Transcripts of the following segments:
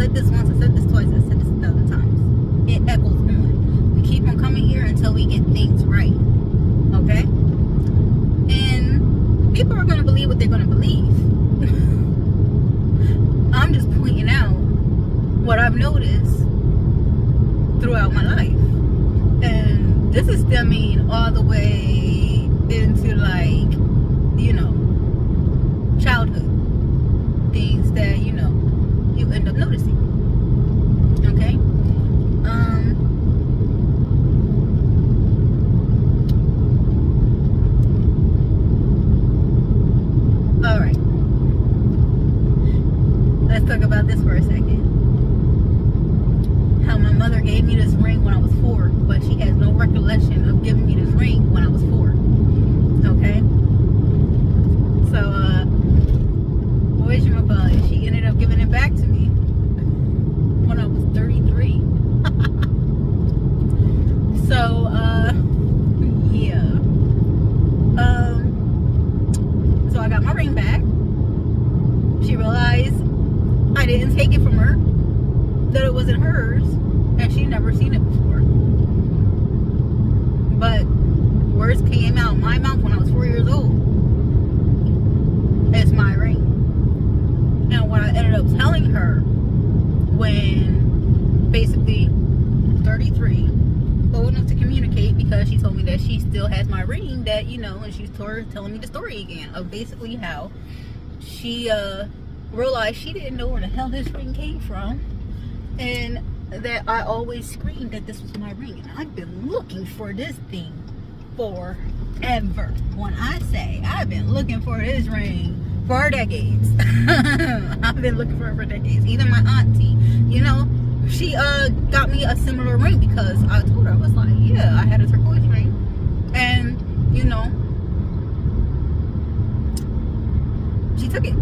said this once, I said this twice, I said this 1,000 times. It echoes on. We keep on coming here until we get things right. Okay? And people are going to believe what they're going to believe. I'm just pointing out what I've noticed throughout my life. And this is stemming all the way into, like, you know, childhood. Things that, you know, you end up noticing. Okay? Alright. Let's talk about this for a second. How my mother gave me this ring when I was 4, but she has no recollection of giving me this ring when I was 4. Okay? So, she ended up giving it back to me when I was 33. So, yeah. So I got my ring back. She realized I didn't take it from her, that it wasn't hers, and she never seen it before. But words came out my mouth when I was 4 years old. It's my ring. And what I ended up telling her when basically 33, old enough to communicate, because she told me that she still has my ring, that, you know, and she's telling me the story again of basically how she realized she didn't know where the hell this ring came from, and that I always screamed that this was my ring. And I've been looking for this thing forever. When I say I've been looking for this ring for decades. I've been looking for it for decades. Even my auntie, you know, she got me a similar ring, because I told her, I was like, yeah, I had a turquoise ring, and, you know, she took it.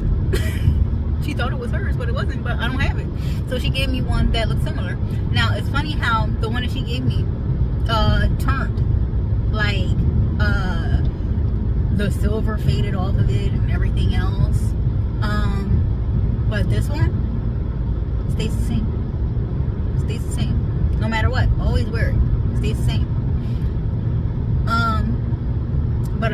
She thought it was hers, but it wasn't. But I don't have it, so she gave me one that looked similar. Now it's funny how the one that she gave me turned, like, the silver faded off of it and everything else, but this one stays the same. Stays the same no matter what. Always wear it. Stays the same. But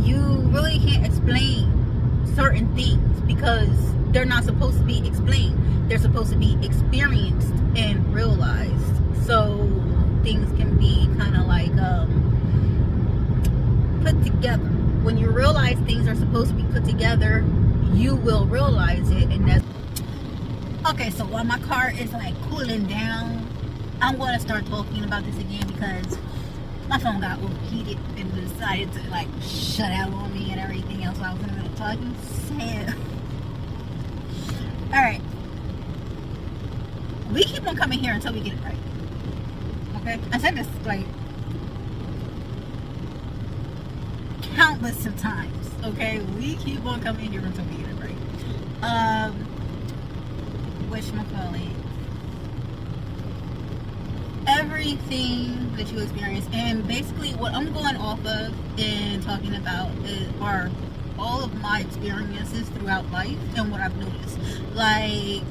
you really can't explain certain things, because they're not supposed to be explained. They're supposed to be experienced and realized. So things can be kind of like put together. When you realize things are supposed to be put together, you will realize it. And that's okay. So while my car is like cooling down, I'm going to start talking about this again, because my phone got overheated and decided to like shut out on me and everything else while I was in the middle of talking. So, alright, we keep on coming here until we get it right. Okay, I said this like countless of times. Okay, we keep on coming here until we get it right. Whatchamacallit, everything that you experience, and basically what I'm going off of and talking about are all of my experiences throughout life and what I've noticed. Like,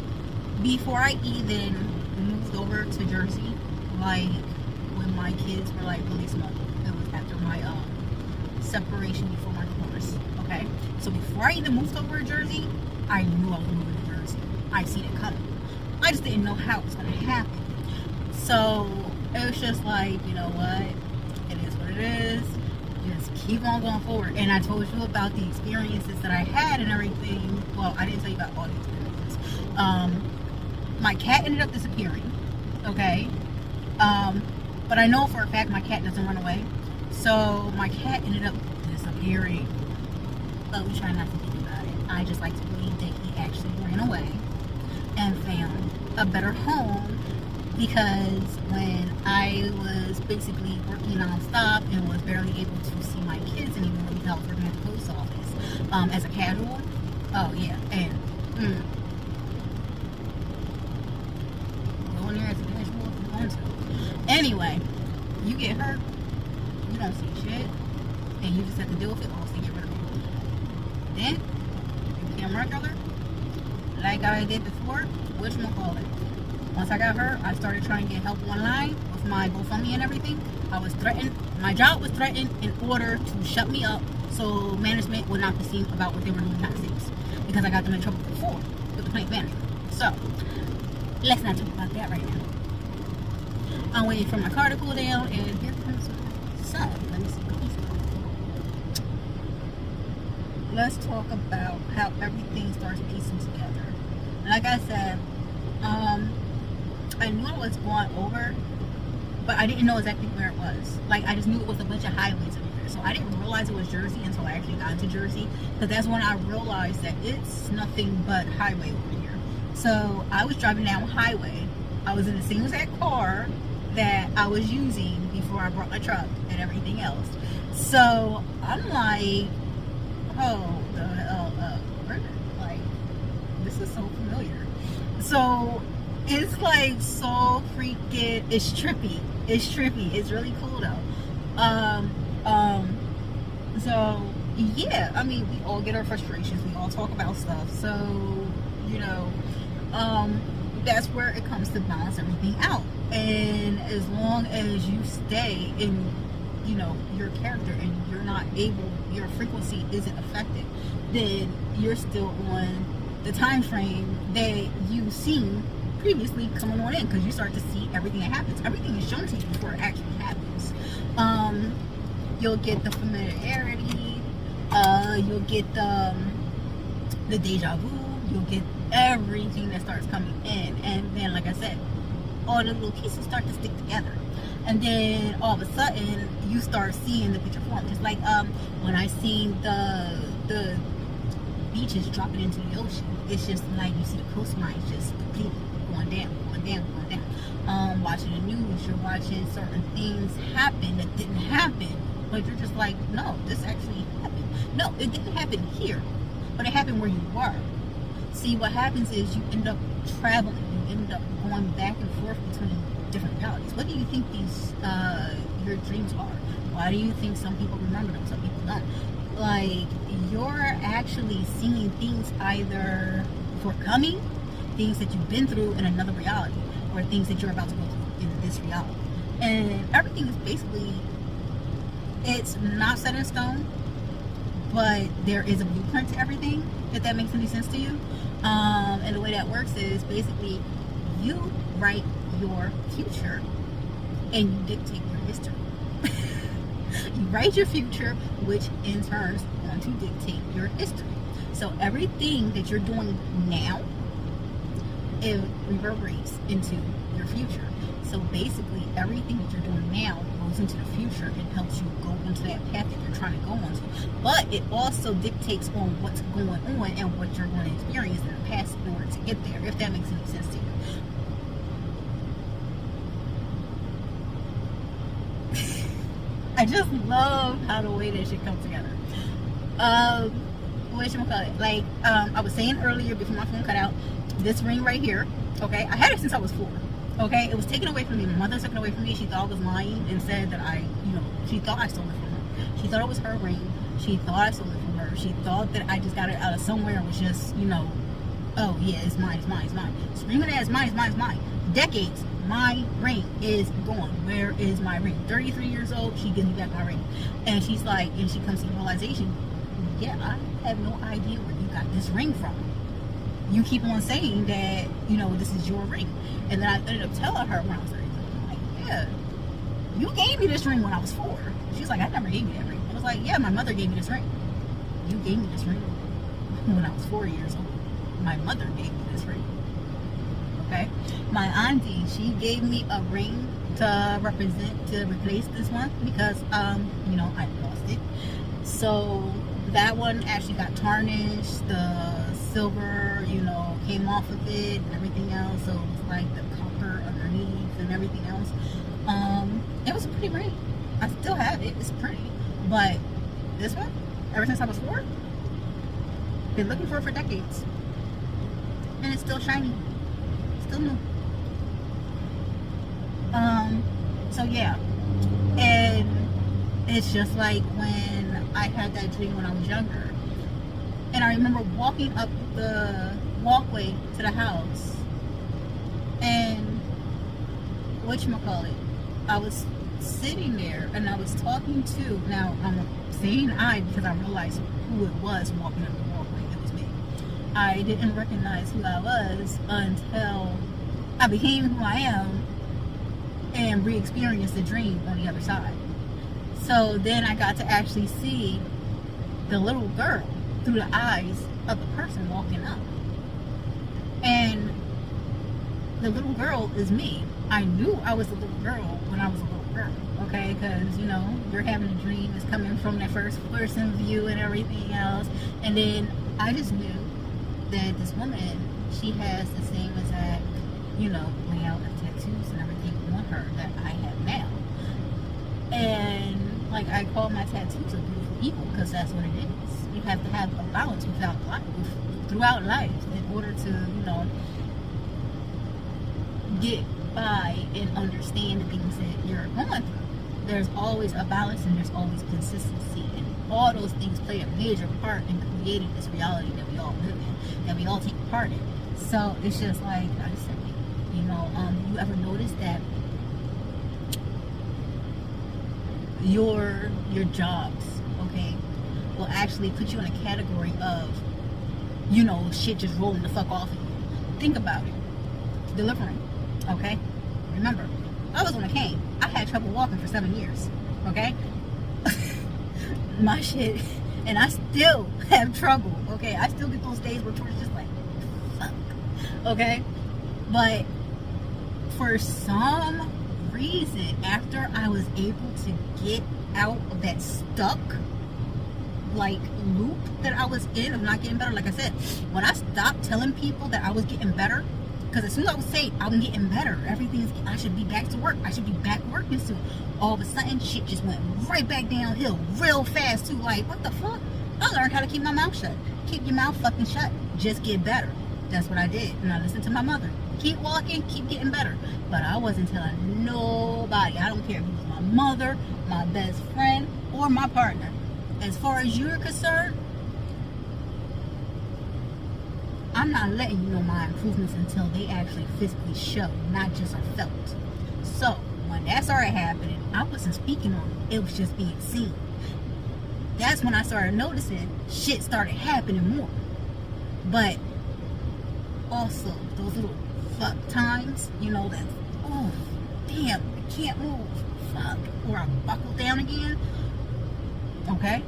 before I even moved over to Jersey, like when my kids were like really small, it was after my separation, before my divorce. Okay, so before I even moved over to Jersey, I knew I was moving to Jersey. I seen it coming. I just didn't know how it was gonna happen. So it was just like, you know what, it is what it is. Just keep on going forward. And I told you about the experiences that I had and everything. Well, I didn't tell you about all the experiences. My cat ended up disappearing. Okay. But I know for a fact my cat doesn't run away. So my cat ended up disappearing. But we try not to think about it. I just like to believe that he actually ran away and found a better home, because when I was basically working non-stop and was barely able to see my kids anymore because I was working at the post office as a casual. Oh yeah, and go in there as a casual if you want to. Anyway, you get hurt, you don't see shit, and you just have to deal with it, or else they get rid of you. Then you camera killer, like I did before, whatchamacallit. Once I got her, I started trying to get help online with my GoFundMe and everything. I was threatened. My job was threatened in order to shut me up so management would not be seen about what they were doing in the United States. Because I got them in trouble before with the plant manager. So, let's not talk about that right now. I'm waiting for my car to cool down, and here comes my son. Let me see what he's doing. Let's talk about how everything starts piecing together. Like I said, I knew it was going over, but I didn't know exactly where it was. Like, I just knew it was a bunch of highways over there. So I didn't realize it was Jersey until I actually got into Jersey, because that's when I realized that it's nothing but highway over here. So I was driving down highway. I was in the same exact car that I was using before I brought my truck and everything else. So I'm like, oh, the hell, like, this is so familiar. So it's like so freaking, it's trippy. It's trippy. It's really cool though. So yeah, I mean, we all get our frustrations. We all talk about stuff. So, you know, that's where it comes to balance everything out. And as long as you stay in, you know, your character and you're not able, your frequency isn't affected, then you're still on the time frame that you've seen previously coming on in, because you start to see everything that happens. Everything is shown to you before it actually happens. You'll get the familiarity, you'll get the deja vu, you'll get everything that starts coming in, and then, like I said, all the little pieces start to stick together, and then all of a sudden you start seeing the picture form. Just like when I seen the beaches dropping into the ocean, it's just like you see the coastline just completely going down, going down, going down. Watching the news, you're watching certain things happen that didn't happen, but you're just like, no, this actually happened. No, it didn't happen here, but it happened where you were. See, what happens is you end up traveling, you end up going back and forth between different realities. What do you think these your dreams are? Why do you think some people remember them, some people don't? Like, you're actually seeing things either forthcoming, things that you've been through in another reality, or things that you're about to go through in this reality. And everything is basically, it's not set in stone, but there is a blueprint to everything, if that makes any sense to you. And the way that works is basically you write your future and you dictate your history. You write your future, which in turn is going to dictate your history. So everything that you're doing now, it reverberates into your future. So basically everything that you're doing now goes into the future and helps you go into that path that you're trying to go onto. But it also dictates on what's going on and what you're going to experience in the past in order to get there, if that makes any sense to you. I just love how the way that shit comes together. Whatchamacallit? Like, I was saying earlier before my phone cut out, this ring right here, okay, I had it since I was 4. Okay, it was taken away from me. My mother took it away from me. She thought I was lying and said that she thought I stole it from her. She thought it was her ring. She thought I stole it from her. She thought that I just got it out of somewhere and was just, oh yeah, it's mine, it's mine, it's mine. Screaming at it's mine, it's mine, it's mine. Decades, my ring is gone. Where is my ring? 33 years old, she gives me back my ring. And she's like, and she comes to the realization, yeah, I have no idea where you got this ring from. You keep on saying that, this is your ring. And then I ended up telling her when I was 30, I'm like, yeah, you gave me this ring when I was 4. She's like, I never gave you that ring. I was like, yeah, my mother gave me this ring. You gave me this ring when I was 4 years old. My mother gave me this ring. Okay? My auntie, she gave me a ring to replace this one because, I lost it. So that one actually got tarnished. The silver, came off of it and everything else. So it was like the copper underneath and everything else. It was a pretty ring. I still have it. It's pretty. But this one, ever since I was 4, been looking for it for decades. And it's still shiny. Still new. So yeah. And it's just like when I had that dream when I was younger. And I remember walking up the walkway to the house, and whatchamacallit, I was sitting there and I was talking to, now I'm saying I because I realized who it was walking up the walkway. It was me. I didn't recognize who I was until I became who I am and re-experienced the dream on the other side. So then I got to actually see the little girl through the eyes of the person walking up. And the little girl is me. I knew I was a little girl when I was a little girl, okay? Because, you know, you're having a dream, it's coming from that first person view and everything else. And then I just knew that this woman, she has the same exact, you know, layout of tattoos and everything on her that I have now. And like, I call my tattoos a beautiful evil because that's what it is. You have to have a balance throughout life in order to, you know, get by and understand the things that you're going through. There's always a balance and there's always consistency, and all those things play a major part in creating this reality that we all live in, that we all take part in. So it's just like I said, you know, you ever notice that your jobs, okay, will actually put you in a category of, you know, shit just rolling the fuck off of you. Think about it. Delivering, okay? Remember, I was on a cane. I had trouble walking for 7 years, okay? My shit, and I still have trouble, okay? I still get those days where it's just like, fuck, okay? But for some reason, after I was able to get out of that stuck like loop that I was in of not getting better, like I said, when I stopped telling people that I was getting better, because as soon as I would say I'm getting better, I should be back to work, I should be back working soon, all of a sudden shit just went right back downhill real fast too. Like, what the fuck? I learned how to keep my mouth shut. Keep your mouth fucking shut, just get better. That's what I did, and I listened to my mother. Keep walking, keep getting better. But I wasn't telling nobody. I don't care if it was my mother, my best friend, or my partner. As far as you're concerned, I'm not letting you know my improvements until they actually physically show, not just are felt. So when that started happening, I wasn't speaking on it. It was just being seen. That's when I started noticing shit started happening more. But also those little fuck times, you know, that, oh damn, I can't move, fuck, or I buckle down again, okay,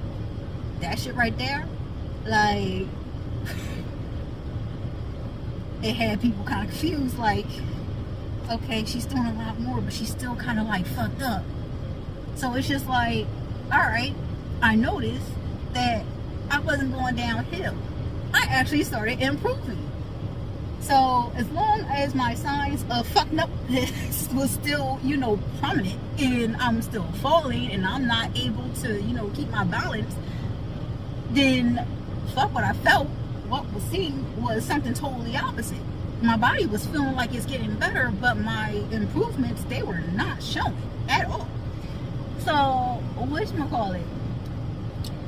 that shit right there, like, it had people kind of confused, like, okay, she's doing a lot more, but she's still kind of like fucked up. So it's just like, alright, I noticed that I wasn't going downhill. I actually started improving. So as long as my signs of fucking up was still, you know, prominent, and I'm still falling and I'm not able to, you know, keep my balance, then fuck what I felt. What was seen was something totally opposite. My body was feeling like it's getting better, but my improvements, they were not showing at all. So whatchamacallit,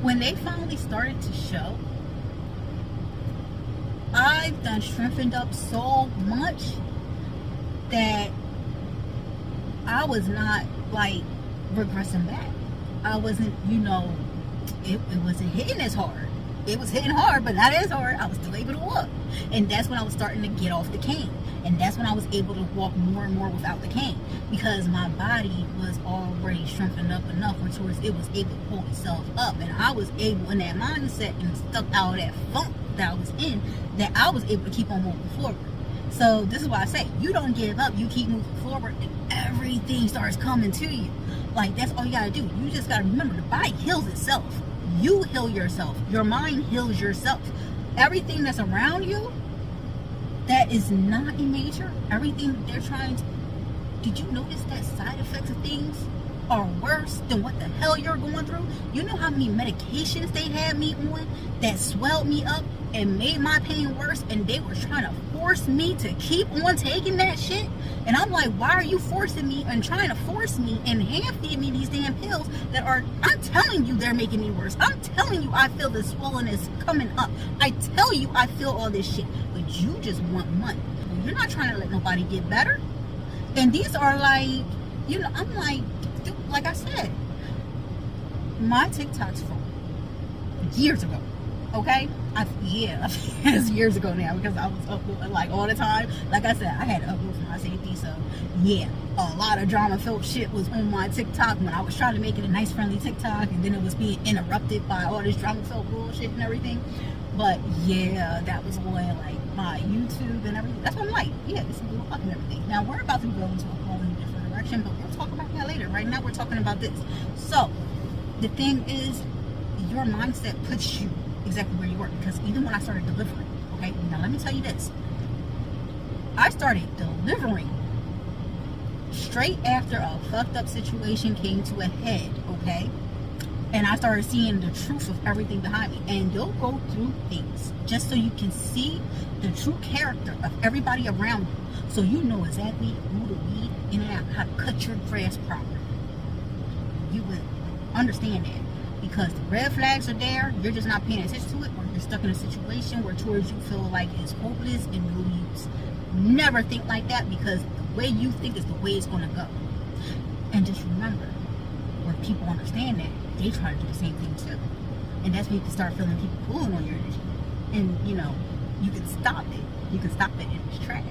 when they finally started to show, I've done strengthened up so much that I was not like regressing back. I wasn't, you know, it wasn't hitting as hard. It was hitting hard, but not as hard. I was still able to walk. And that's when I was starting to get off the cane. And that's when I was able to walk more and more without the cane, because my body was already strengthened up enough which it was able to hold itself up. And I was able, in that mindset and stuck out of that funk that I was in, that I was able to keep on moving forward. So this is why I say, you don't give up, you keep moving forward, and everything starts coming to you. Like, that's all you gotta do. You just gotta remember, the body heals itself. You heal yourself. Your mind heals yourself. Everything that's around you that is not in nature, everything that they're trying to... Did you notice that side effects of things are worse than what the hell you're going through. You know how many medications they had me on that swelled me up and made my pain worse, and they were trying to force me to keep on taking that shit? And I'm like, why are you forcing me and trying to force me and hand feed me these damn pills that are, I'm telling you, they're making me worse. I'm telling you, I feel the swollenness coming up. I tell you, I feel all this shit, but you just want money. You're not trying to let nobody get better. And these are like, you know, I'm like, dude, like I said, my TikToks from years ago, okay? It's years ago now, because I was uploading like all the time. Like I said, I had to upload for my safety, so yeah, a lot of drama-filled shit was on my TikTok when I was trying to make it a nice, friendly TikTok, and then it was being interrupted by all this drama-filled bullshit and everything. But yeah, that was on like my YouTube and everything. That's what I'm like, yeah, this is a little fuck and everything. Now we're about to go into a whole different direction, but we'll talk about that later. Right now we're talking about this. So the thing is, your mindset puts you exactly where you are. Because even when I started delivering, okay, now let me tell you this, I started delivering straight after a fucked up situation came to a head, okay? And I started seeing the truth of everything behind me. And you'll go through things just so you can see the true character of everybody around you, so you know exactly who to weed in and out, how to cut your grass properly. You will understand that. Because the red flags are there, you're just not paying attention to it, or you're stuck in a situation where towards you feel like it's hopeless and no use. Never think like that, because the way you think is the way it's going to go. And just remember, when people understand that, they try to do the same thing too. And that's when you can start feeling people pulling on your energy. And, you know, you can stop it. You can stop it in its tracks.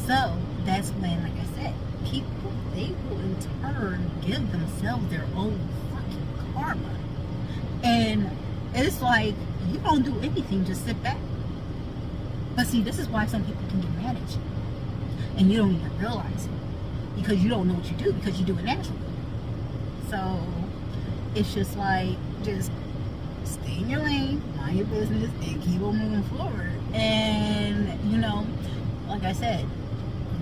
So, that's when, like I said, people, they will in turn give themselves their own fucking karma. And it's like, you don't do anything, just sit back. But see, this is why some people can get mad at you. And you don't even realize it. Because you don't know what you do, because you do it naturally. So, it's just like, just stay in your lane, mind your business, and keep on moving forward. And, you know, like I said,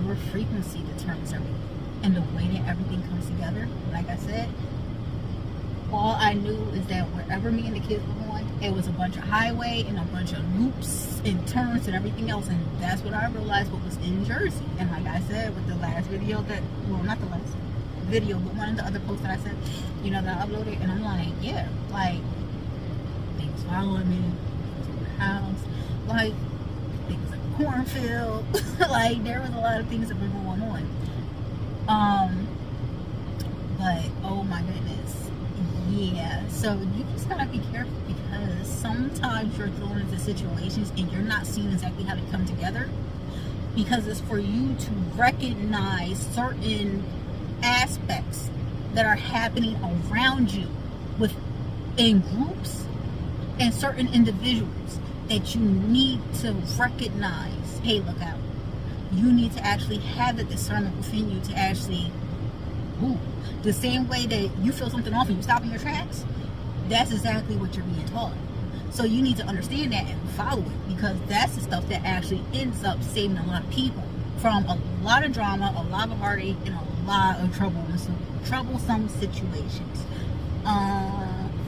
your frequency determines everything. And the way that everything comes together, like I said, all I knew is that wherever me and the kids were going, it was a bunch of highway and a bunch of loops and turns and everything else. And that's what I realized what was in Jersey. And like I said, with the last video that, well, not the last video, but one of the other posts that I said, you know, that I uploaded, and I'm like, yeah, like, things following me, things in the house, like, things in the cornfield, like, there was a lot of things that were going on. But, oh my goodness, yeah, so you just gotta be careful, because sometimes you're thrown into situations and you're not seeing exactly how they come together, because it's for you to recognize certain aspects that are happening around you within groups and certain individuals that you need to recognize. Hey, look out. You need to actually have the discernment within you to actually, the same way that you feel something off and you stop in your tracks, that's exactly what you're being taught. So you need to understand that and follow it, because that's the stuff that actually ends up saving a lot of people from a lot of drama, a lot of heartache, and a lot of troublesome situations.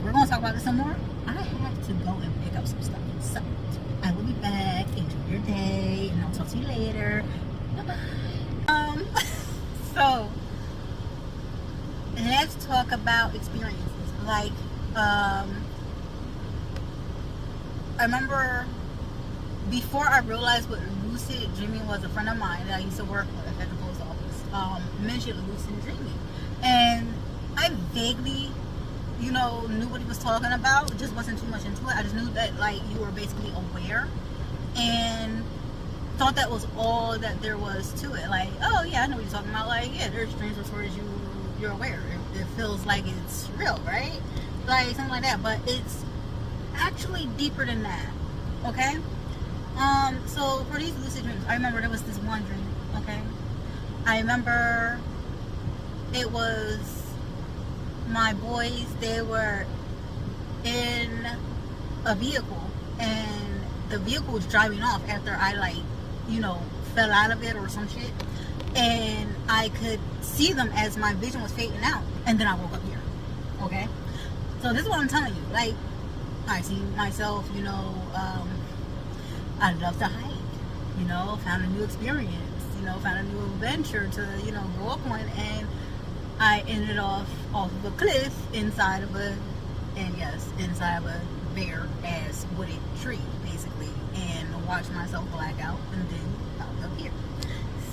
We're going to talk about this some more. I have to go and pick up some stuff. So, I will be back. Enjoy your day, and I'll talk to you later. Bye-bye. So, let's talk about experiences. Like, I remember before I realized what lucid dreaming was, a friend of mine that I used to work with at the post office mentioned lucid dreaming, and I vaguely, you know, knew what he was talking about. Just wasn't too much into it. I just knew that, like, you were basically aware, and thought that was all that there was to it. Like, oh yeah, I know what you're talking about. Like, yeah, there's dreams where you're aware. It feels like it's real, right? Like something like that. But it's actually deeper than that. Okay. So for these lucid dreams, I remember there was this one dream. Okay. I remember it was my boys. They were in a vehicle, and the vehicle was driving off after I, like, you know, fell out of it or some shit. and I could see them as my vision was fading out, and then I woke up here. Okay, so this is what I'm telling you. Like, I see myself, I'd love to hike, found a new experience, found a new adventure to, go up on, and I ended off of a cliff inside of a bare ass wooded tree, basically, and watched myself black out, and then I was up here.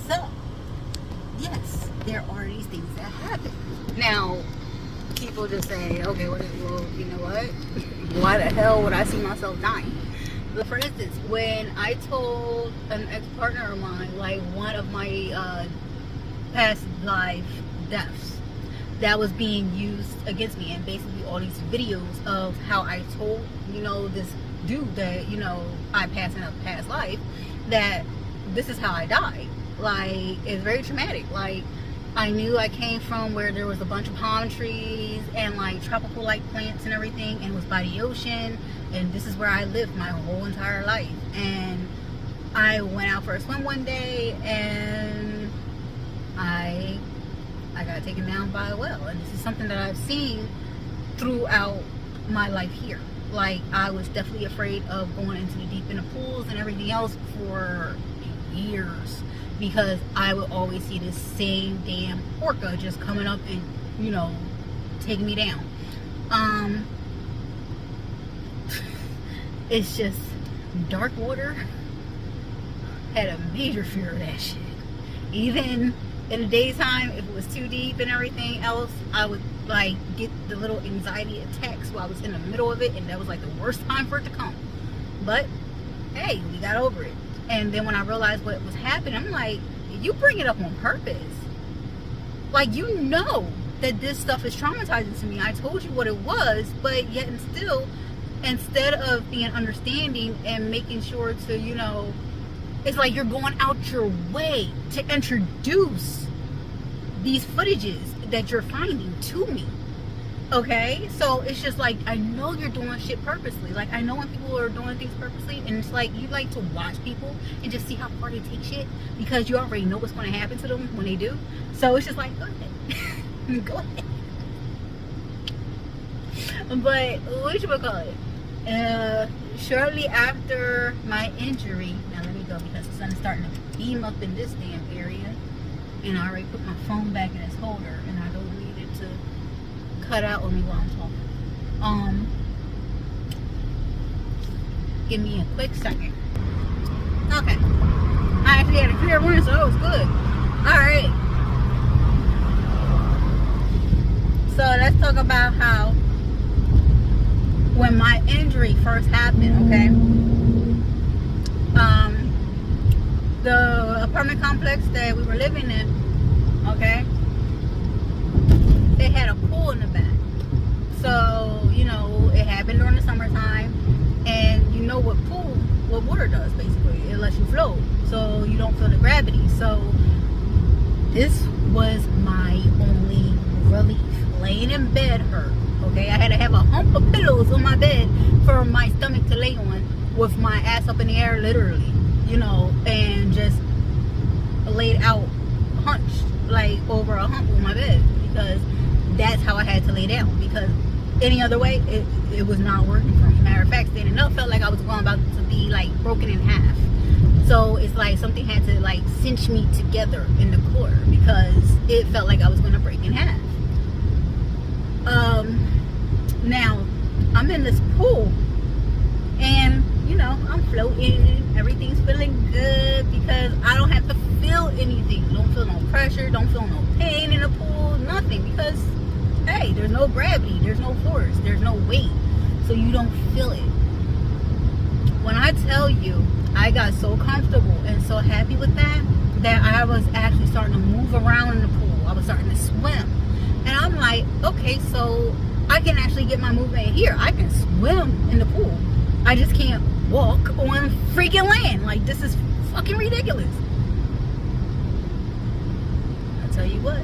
So, yes, there are these things that happen. Now, people just say, okay, well, you know what? Why the hell would I see myself dying? But for instance, when I told an ex-partner of mine, like, one of my past life deaths that was being used against me, and basically all these videos of how I told, this dude that, I passed in a past life, that this is how I died. Like, it's very traumatic. Like, I knew I came from where there was a bunch of palm trees and like tropical like plants and everything, and it was by the ocean, and this is where I lived my whole entire life. And I went out for a swim one day, and I got taken down by a whale, and this is something that I've seen throughout my life here. Like, I was definitely afraid of going into the deep end of pools and everything else for years, because I would always see this same damn orca just coming up and, taking me down. It's just dark water. Had a major fear of that shit. Even in the daytime, if it was too deep and everything else, I would like get the little anxiety attacks while I was in the middle of it, and that was like the worst time for it to come. But hey, we got over it. And then when I realized what was happening, I'm like, you bring it up on purpose. Like, that this stuff is traumatizing to me. I told you what it was, but yet and still, instead of being understanding and making sure to, it's like you're going out your way to introduce these footages that you're finding to me. Okay, so it's just like, I know you're doing shit purposely. Like, I know when people are doing things purposely, and it's like, you like to watch people and just see how far they take shit, because you already know what's going to happen to them when they do. So it's just like, go ahead. Go ahead. But whatchamacallit? Shortly after my injury, now let me go because the sun is starting to beam up in this damn area, and I already put my phone back in its holder, and I don't need it to cut out on me while I'm talking. Give me a quick second. Okay, I actually had a clear one, so it was good. Alright, so let's talk about how when my injury first happened, okay, the apartment complex that we were living in, okay, they had a pool in the back. So, it happened during the summertime, and what water does, basically. It lets you float, so you don't feel the gravity. So, this was my only relief. Laying in bed hurt, okay? I had to have a hump of pillows on my bed for my stomach to lay on, with my ass up in the air, literally, and just laid out, hunched, like, over a hump on my bed, because that's how I had to lay down, because any other way, it was not working for me. Matter of fact, standing up felt like I was about to be, like, broken in half. So it's like something had to, like, cinch me together in the core, because it felt like I was going to break in half. Now, I'm in this pool, and, I'm floating, everything's feeling good, because I don't have to feel anything. Don't feel no pressure, don't feel no pain in the pool, nothing, because, hey, there's no gravity, there's no force, there's no weight, so you don't feel it. When I tell you, I got so comfortable and so happy with that I was actually starting to move around in the pool. I was starting to swim, and I'm like, okay, so I can actually get my movement here. I can swim in the pool. I just can't walk on freaking land. Like, this is fucking ridiculous. I'll tell you what,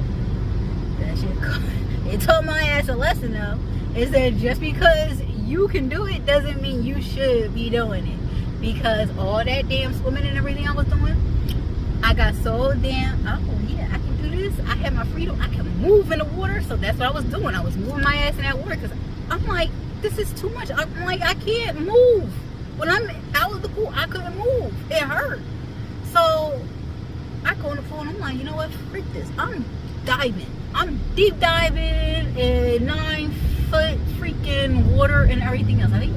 that shit, it taught my ass a lesson though. Is that just because you can do it doesn't mean you should be doing it. Because all that damn swimming and everything I was doing, I I got so damn, oh yeah, I can do this. I had my freedom. I can move in the water. So that's what I was doing. I was moving my ass in that water because I'm like, this is too much. I'm like, I can't move. When I'm out of the pool, I couldn't move. It hurt. So I go in the pool and I'm like, you know what? Freak this. I'm diving. I'm deep diving in 9-foot freaking water and everything else. I think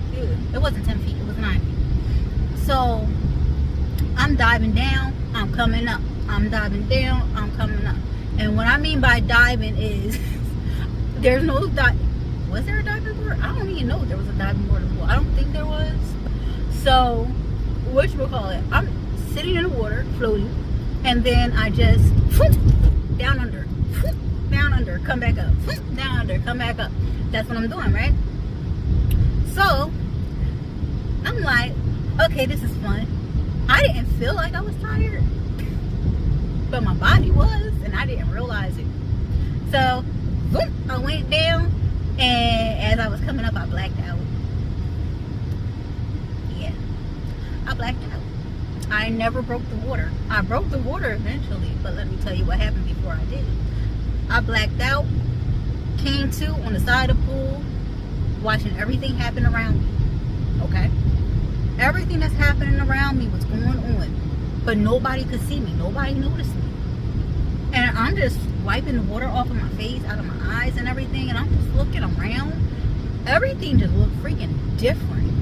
it wasn't 10 feet. It was 9 feet. So I'm diving down. I'm coming up. I'm diving down. I'm coming up. And what I mean by diving is there's no dive. Was there a diving board? I don't even know if there was a diving board in the pool. I don't think there was. So, whatchamacallit, I'm sitting in the water, floating, and then I just down under, down under, come back up, down under, come back up. That's what I'm doing, right? So, I'm like, okay, this is fun. I didn't feel like I was tired, but my body was, and I didn't realize it. So, I went down, and as I was coming up, I blacked out. Yeah, I blacked out. I never broke the water. I broke the water eventually, but let me tell you what happened before I did it. I blacked out, came to on the side of the pool, watching everything happen around me. Okay? Everything that's happening around me was going on, but nobody could see me. Nobody noticed me. And I'm just wiping the water off of my face, out of my eyes and everything, and I'm just looking around. Everything just looked freaking different.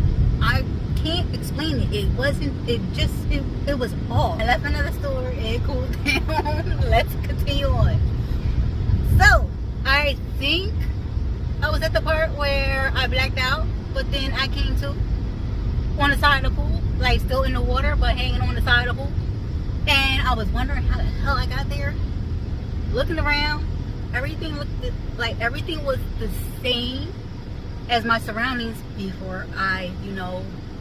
I can't explain it. It wasn't, it was off. I left another story. It cooled down. Let's continue on. So, I think I was at the part where I blacked out, but then I came to on the side of the pool, like still in the water, but hanging on the side of the pool. And I was wondering how the hell I got there. Looking around, everything looked like everything was the same as my surroundings before I,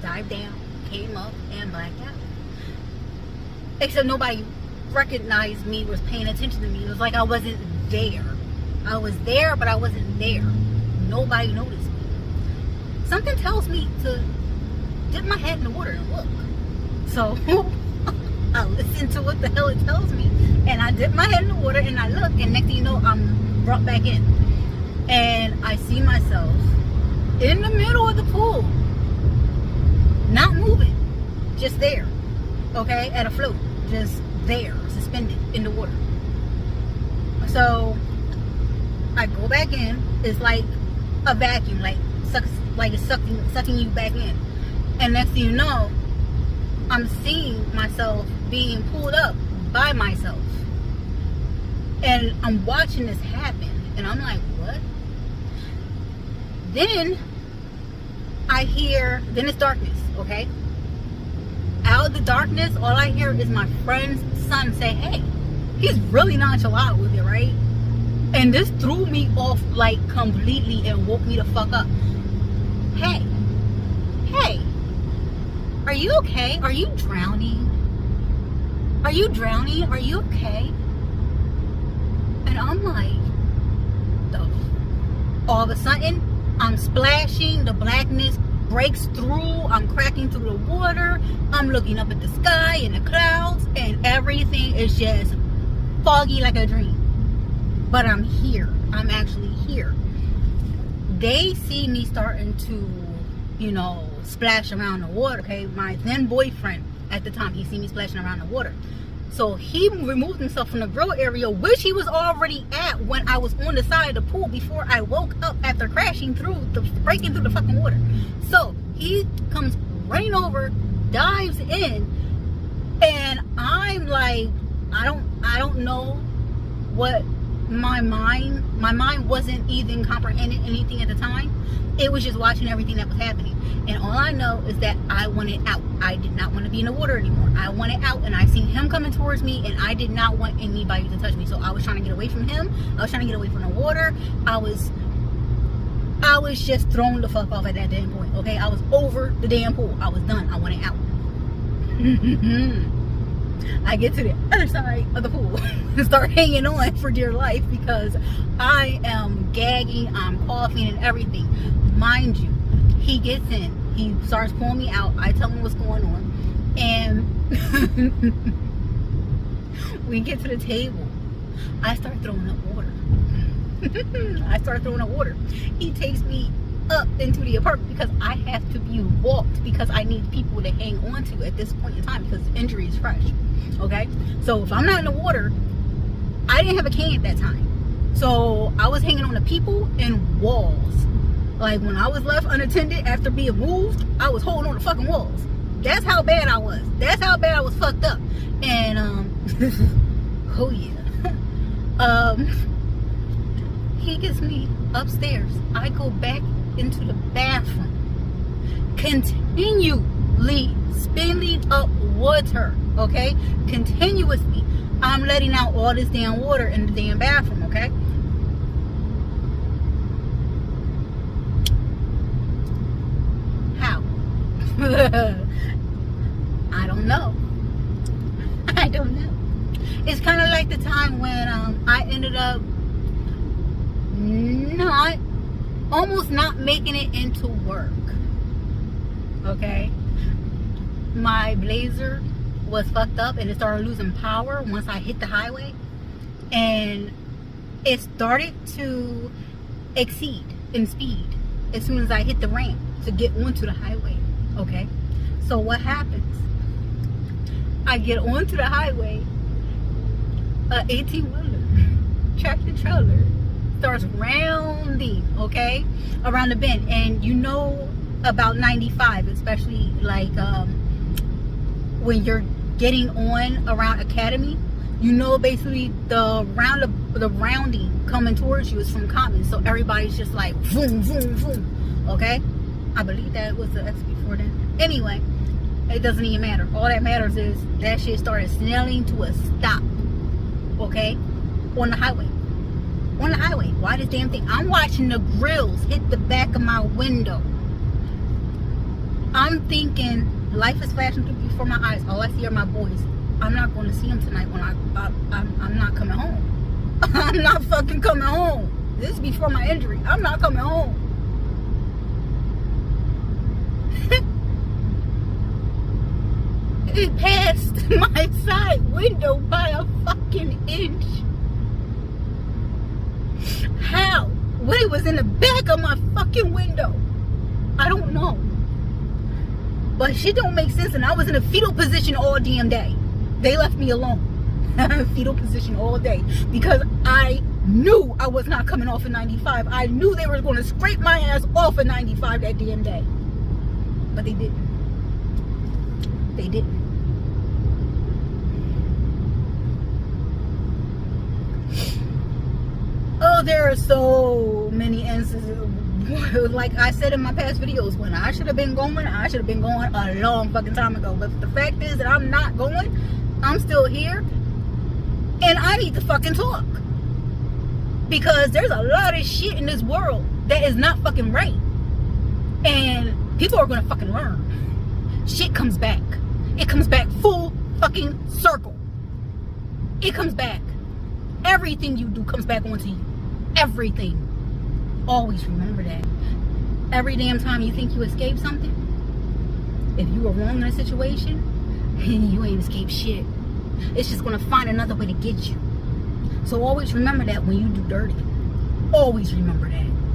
dived down, came up, and blacked out. Except nobody recognized me, was paying attention to me. It was like I wasn't there. I was there, but I wasn't there. Nobody noticed me. Something tells me to dip my head in the water and look. So I listen to what the hell it tells me, and I dip my head in the water and I look, and next thing you know, I'm brought back in, and I see myself in the middle of the pool, not moving, just there, okay, at a float, just there, suspended in the water. So I go back in. It's like a vacuum, like it's sucking you back in, and next thing you know, I'm seeing myself being pulled up by myself. And I'm watching this happen. And I'm like, what? Then then it's darkness, okay? Out of the darkness, all I hear is my friend's son say, hey, he's really nonchalant with it, right? And this threw me off like completely and woke me the fuck up. Hey, are you okay? Are you drowning? Are you drowning? Are you okay? And I'm like, all of a sudden, I'm splashing, the blackness breaks through, I'm cracking through the water, I'm looking up at the sky and the clouds, and everything is just foggy like a dream. But I'm here. I'm actually here. They see me starting to, splash around the water, okay? My then boyfriend at the time, he seen me splashing around the water. So he removed himself from the grill area, which he was already at when I was on the side of the pool before I woke up after breaking through the fucking water. So he comes running over, dives in, and I'm like, I don't know what my mind wasn't even comprehending anything at the time. It was just watching everything that was happening. And all I know is that I wanted out. I did not want to be in the water anymore. I wanted out, and I seen him coming towards me, and I did not want anybody to touch me. So I was trying to get away from him. I was trying to get away from the water. I was just thrown the fuck off at that damn point, okay? I was over the damn pool. I was done. I wanted out. I get to the other side of the pool and start hanging on for dear life because I am gagging, I'm coughing and everything. Mind you, he gets in, he starts pulling me out, I tell him what's going on, and We get to the table. I start throwing up water. He takes me up into the apartment because I have to be walked because I need people to hang on to at this point in time because the injury is fresh. Okay? So if I'm not in the water, I didn't have a cane at that time. So I was hanging on to people and walls. Like when I was left unattended after being moved, I was holding on to fucking walls. That's how bad I was. That's how bad I was fucked up. And oh yeah. He gets me upstairs. I go back into the bathroom, continually spilling up water, okay? Continuously. I'm letting out all this damn water in the damn bathroom, okay? How? I don't know. I don't know. It's kind of like the time when I ended up almost not making it into work. Okay? My Blazer was fucked up and it started losing power once I hit the highway. And it started to exceed in speed as soon as I hit the ramp to get onto the highway. Okay? So what happens? I get onto the highway, a 18-wheeler, tractor trailer, starts rounding, okay, around the bend. And you know about 95, especially like when you're getting on around Academy, you know basically the rounding coming towards you is from Common. So everybody's just like boom, boom, boom, okay? I believe that was the X before then. Anyway, it doesn't even matter. All that matters is that shit started snelling to a stop, okay, on the highway. On the highway. Why this damn thing? I'm watching the grills hit the back of my window. I'm thinking life is flashing through before my eyes. All I see are my boys. I'm not going to see them tonight when I'm not coming home. I'm not fucking coming home. This is before my injury. I'm not coming home. It passed my side window by a fucking inch. How? When it was in the back of my fucking window. I don't know. But shit don't make sense, and I was in a fetal position all damn day. They left me alone. Fetal position all day. Because I knew I was not coming off of 95. I knew they were going to scrape my ass off of 95 that damn day. But they didn't. They didn't. Oh, there are so many instances. Like I said in my past videos, when I should have been going a long fucking time ago. But the fact is that I'm not going. I'm still here. And I need to fucking talk. Because there's a lot of shit in this world that is not fucking right. And people are gonna fucking learn. Shit comes back. It comes back full fucking circle. It comes back. Everything you do comes back onto you. Everything. Always remember that. Every damn time you think you escaped something, if you were wrong in a situation, you ain't escaped shit. It's just gonna find another way to get you. So always remember that when you do dirty. Always remember that.